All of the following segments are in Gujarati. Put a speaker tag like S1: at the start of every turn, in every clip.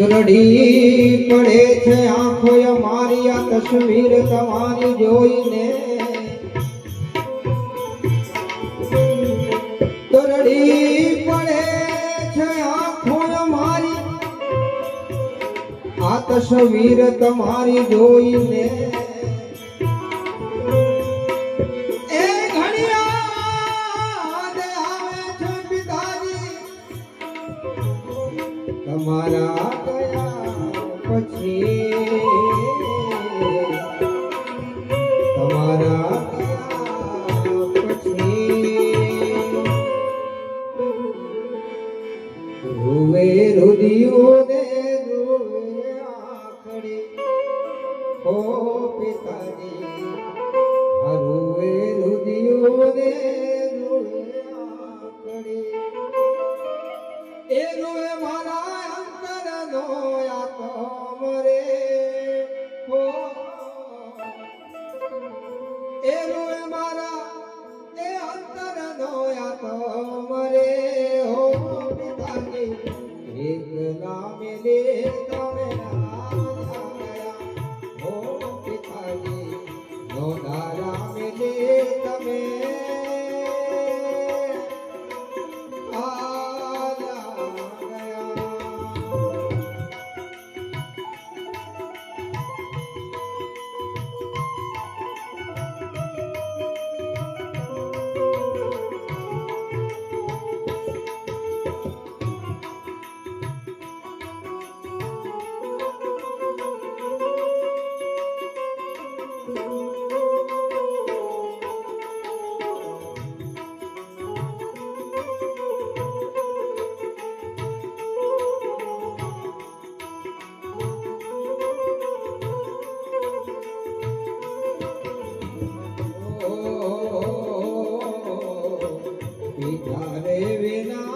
S1: રડી પડે છે આંખો અમારી આ તસવીર તમારી જોઈને તો રડી પડે છે આંખો અમારી આ તસવીર તમારી જોઈને તમારા ગયા પછી તમારા ગયા પછી રૂવે રુદિયો ને રૂવે આખડી ઓ પિતાજી રૂવે રુદિયો ને રૂવે આખડી એ રૂવે મારા મરે હો એ રોએ મારા એ અંતર નોયા તો મરે હો પિતાજી એક નામે લે તમે ગયા હો પિતાજી નો ધારા મે લે તમે તારે વિના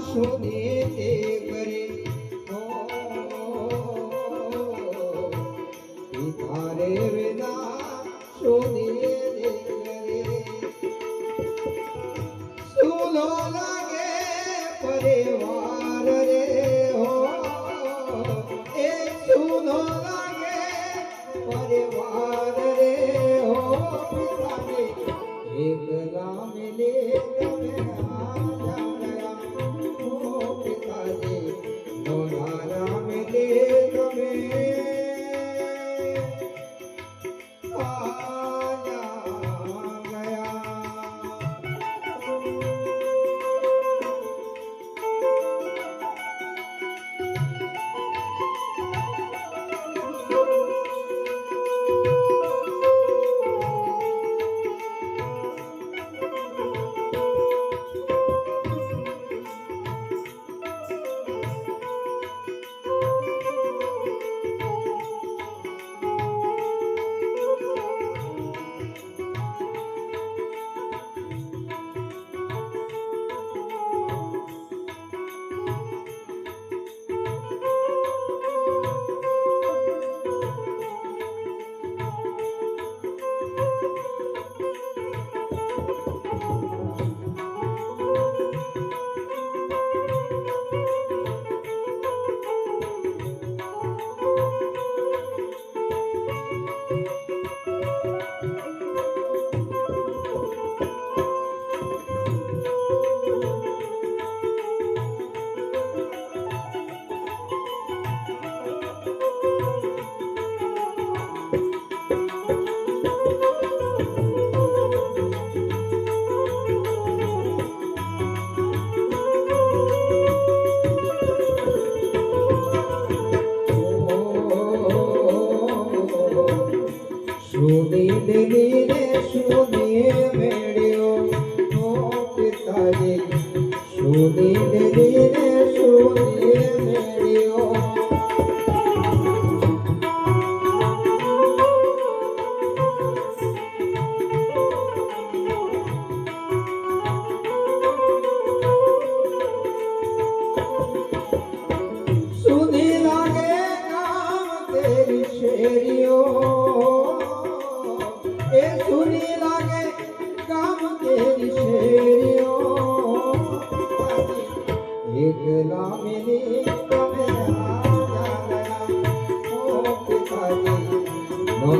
S1: શોધે તે કરે તારે વિના શોધે તે કરે સુનો લાગે પરિવાર રે હો એ સુનો લાગે પરિવાર રે હો એકલા મિલે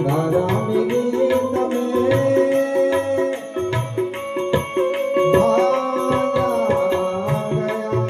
S1: અંધારા મિલી તમે ભાગ્યા ગયા.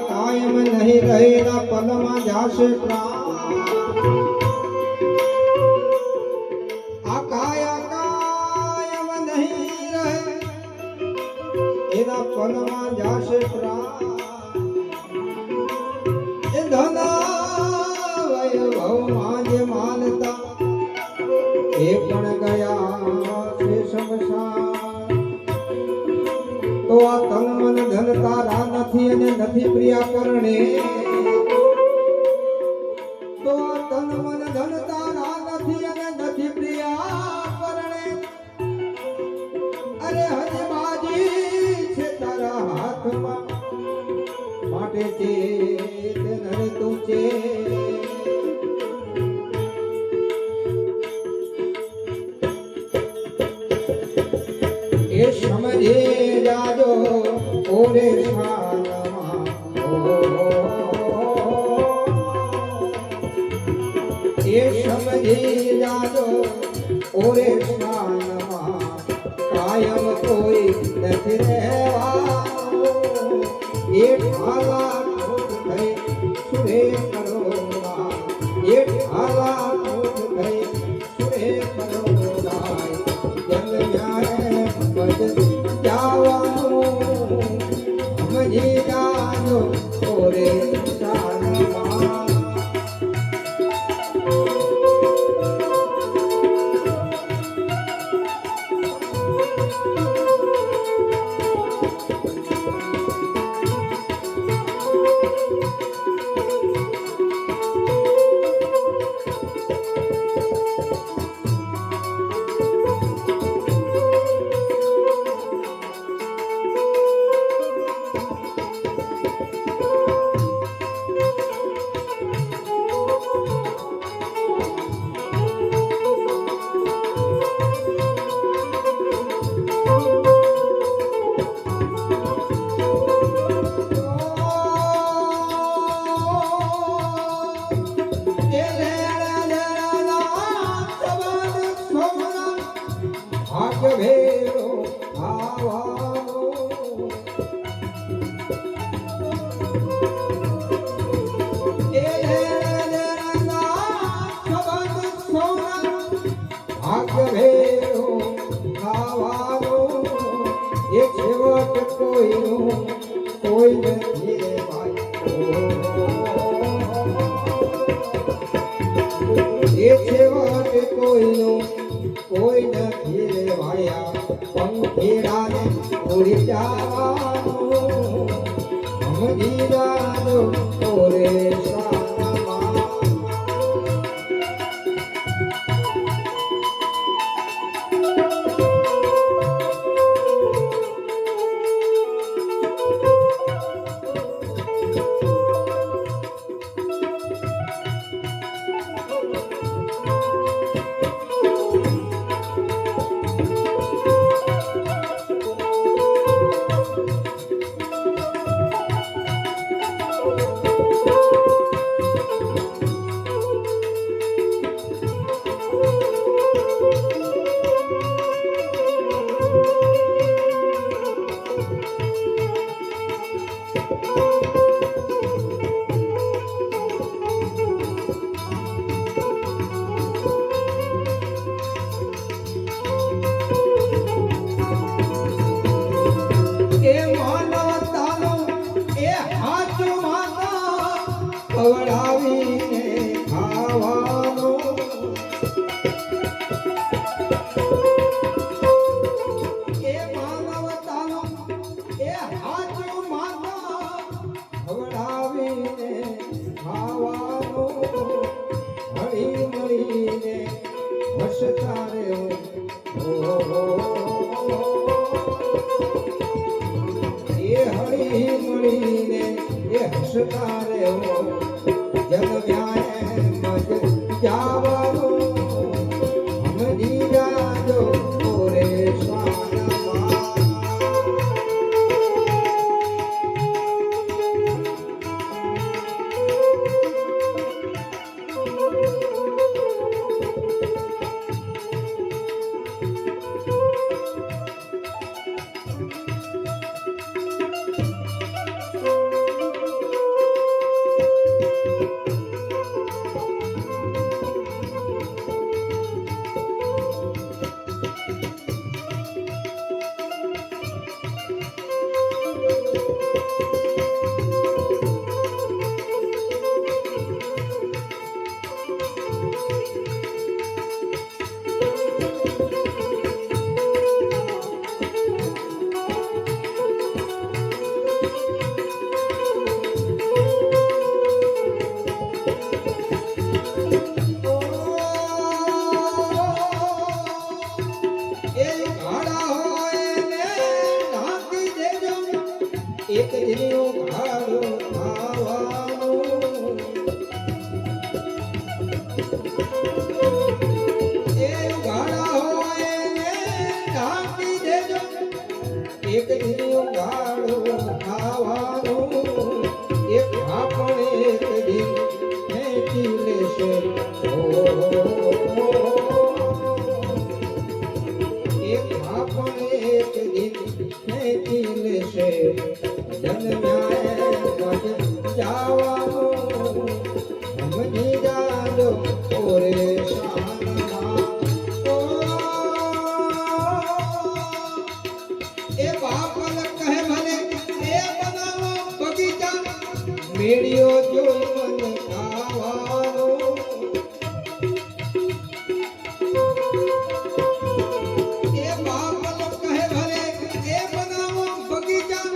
S1: કાયમ નહીં રહેલા પલમાં જાશે પ્રાણ. આ કાયમ નહીં રહે એના પલમાં જાશે પ્રાણ. એ ધન વૈભવમાં જે માનતા એ પણ ગયા છે શમશાન. તો આ તન મન ધન તારા નથી અને નથી પ્રિયા કરણે. તો આ તન મન ધન તારા નથી અને નથી પ્રિયા કરણે. અરે હજી બાજી છે તારા હાથમાં માટે ચેત નર તું ચે. એ સમજે જાજો ઓરે શાનમાં. એ સમજે જાજો ઓરે શાનમાં. કાયમ કોઈ નથી રહેવાનું. એ ઠાલા ઠોઠ થઈ સુરે કરોના. એ ઠાલા ઠોઠ થઈ સુરે કરોના. જલ ન્યાય પદ જાવાનું સમજી જાજો ઓરે શાનમાં. ભેરો આવાનો એ ભાગ્ય ભેરો ખાવાનો. એ છેવટ કોઈનું કોઈ નથી રે ભાઈ. એ છેવટ કોઈનું કોઈ નથી રે ભાયા. પંખીડાને ઉડી જવાનું સમજી જાજો ઓરે શાનમાં. વઢાવીને ખાવાનો એ માનવતાનો એ હાચો માતા વઢાવીને ખાવાનો હળી મળીને હસતા રહેવું એ હળી મળીને એ હસતા રહેવો જન્મ્યા એમ જ જાવાનું સમજી જાજો ઓરે સ્વાનમાં એક દિનો ઘાડો ખાવાનો એ ઘાડા હોય ને ઢાંકી દેજો એક દિનો ઘાડો ખાવાનો એક આપણે એક દિન ખેંચી લેશે એક આપણે એક દિન ખેંચી લેશે જન્મ્યા જાવાનું સમજી જાજો ઓરે શાનમાં એ બાપલ કહે ભલે એ બનાવો બગીચા મેળ્યો જોઈ મન ખાવાનો એ બાપલ કહે ભલે એ બનાવો બગીચા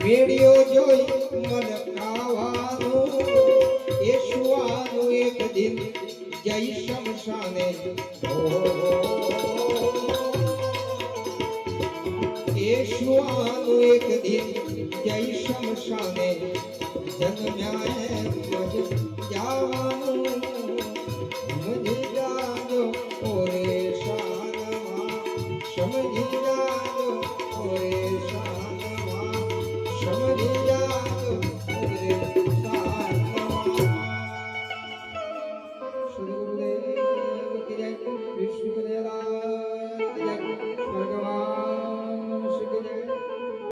S1: મેળ્યો જોઈ મન ખાવાનું એ સુવાનું એક દિન જય શમશાને એ સુવાનું એક દિન જય શમશાને જન્મ્યા એમ જ જાવાનું સમજી જાજો ઓરે શાનમાં સમજી જાજો ઓરે શાનમાં સમજી